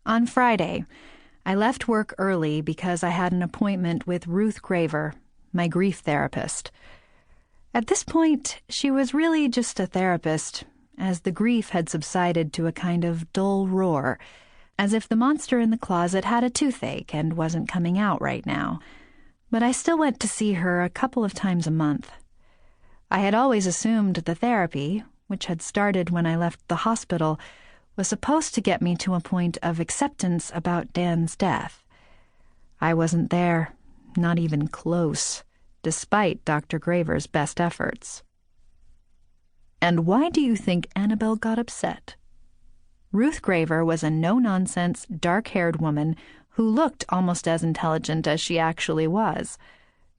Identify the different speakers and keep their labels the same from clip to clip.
Speaker 1: On Friday, I left work early because I had an appointment with Ruth Graver, my grief therapist. At this point, she was really just a therapist, as the grief had subsided to a kind of dull roar, as if the monster in the closet had a toothache and wasn't coming out right now. But I still went to see her a couple of times a month. I had always assumed the therapy, which had started when I left the hospital, was supposed to get me to a point of acceptance about Dan's death. I wasn't there, not even close, despite Dr. Graver's best efforts. And why do you think Annabelle got upset? Ruth Graver was a no-nonsense, dark-haired woman who looked almost as intelligent as she actually was.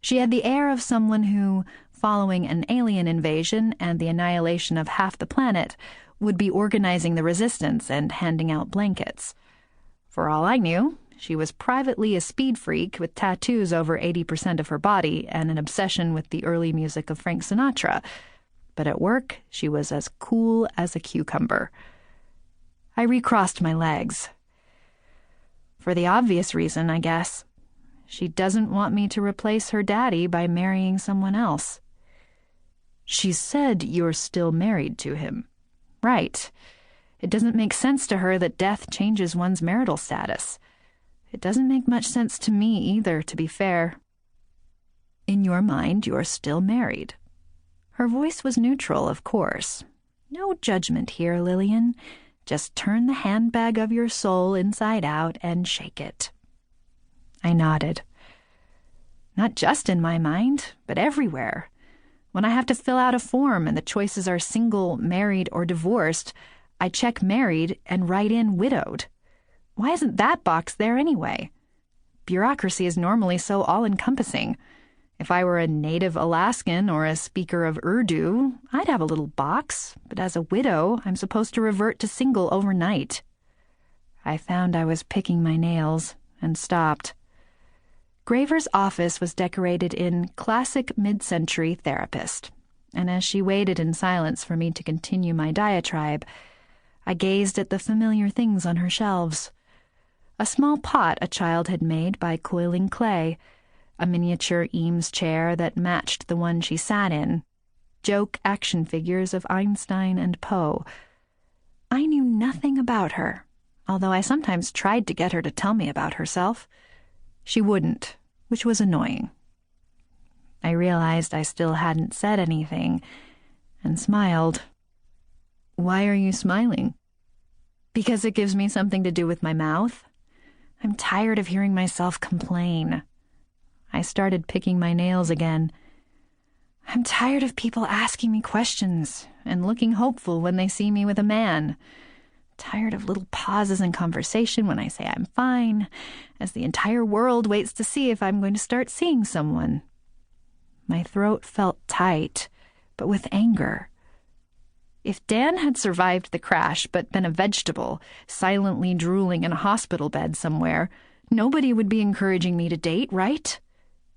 Speaker 1: She had the air of someone who, following an alien invasion and the annihilation of half the planet, would be organizing the resistance and handing out blankets. For all I knew, she was privately a speed freak with tattoos over 80% of her body and an obsession with the early music of Frank Sinatra. But at work, she was as cool as a cucumber. I recrossed my legs. For the obvious reason, I guess. She doesn't want me to replace her daddy by marrying someone else. She said you're still married to him. Right. It doesn't make sense to her that death changes one's marital status. It doesn't make much sense to me either, to be fair. In your mind, you're still married. Her voice was neutral, of course. No judgment here, Lilian. Just turn the handbag of your soul inside out and shake it. I nodded. Not just in my mind, but everywhere. When I have to fill out a form and the choices are single, married, or divorced, I check married and write in widowed. Why isn't that box there anyway? Bureaucracy is normally so all-encompassing. If I were a native Alaskan or a speaker of Urdu, I'd have a little box, but as a widow, I'm supposed to revert to single overnight. I found I was picking my nails and stopped. Graver's office was decorated in classic mid-century therapist, and as she waited in silence for me to continue my diatribe, I gazed at the familiar things on her shelves. A small pot a child had made by coiling clay, a miniature Eames chair that matched the one she sat in, joke action figures of Einstein and Poe. I knew nothing about her, although I sometimes tried to get her to tell me about herself. She wouldn't, which was annoying. I realized I still hadn't said anything, and smiled. Why are you smiling? Because it gives me something to do with my mouth. I'm tired of hearing myself complain. I started picking my nails again. I'm tired of people asking me questions and looking hopeful when they see me with a man. Tired of little pauses in conversation when I say I'm fine, as the entire world waits to see if I'm going to start seeing someone. My throat felt tight, but with anger. If Dan had survived the crash but been a vegetable, silently drooling in a hospital bed somewhere, nobody would be encouraging me to date, right?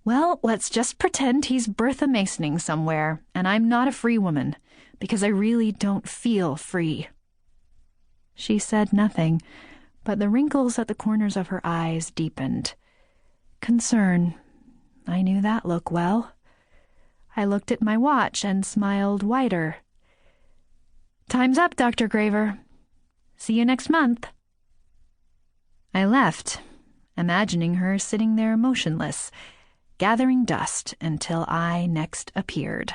Speaker 1: Well, let's just pretend he's Bertha Masoning somewhere, and I'm not a free woman, because I really don't feel free. She said nothing, but the wrinkles at the corners of her eyes deepened. Concern. I knew that look well. I looked at my watch and smiled wider. Time's up, Dr. Graver. See you next month. I left, imagining her sitting there motionless, gathering dust until I next appeared.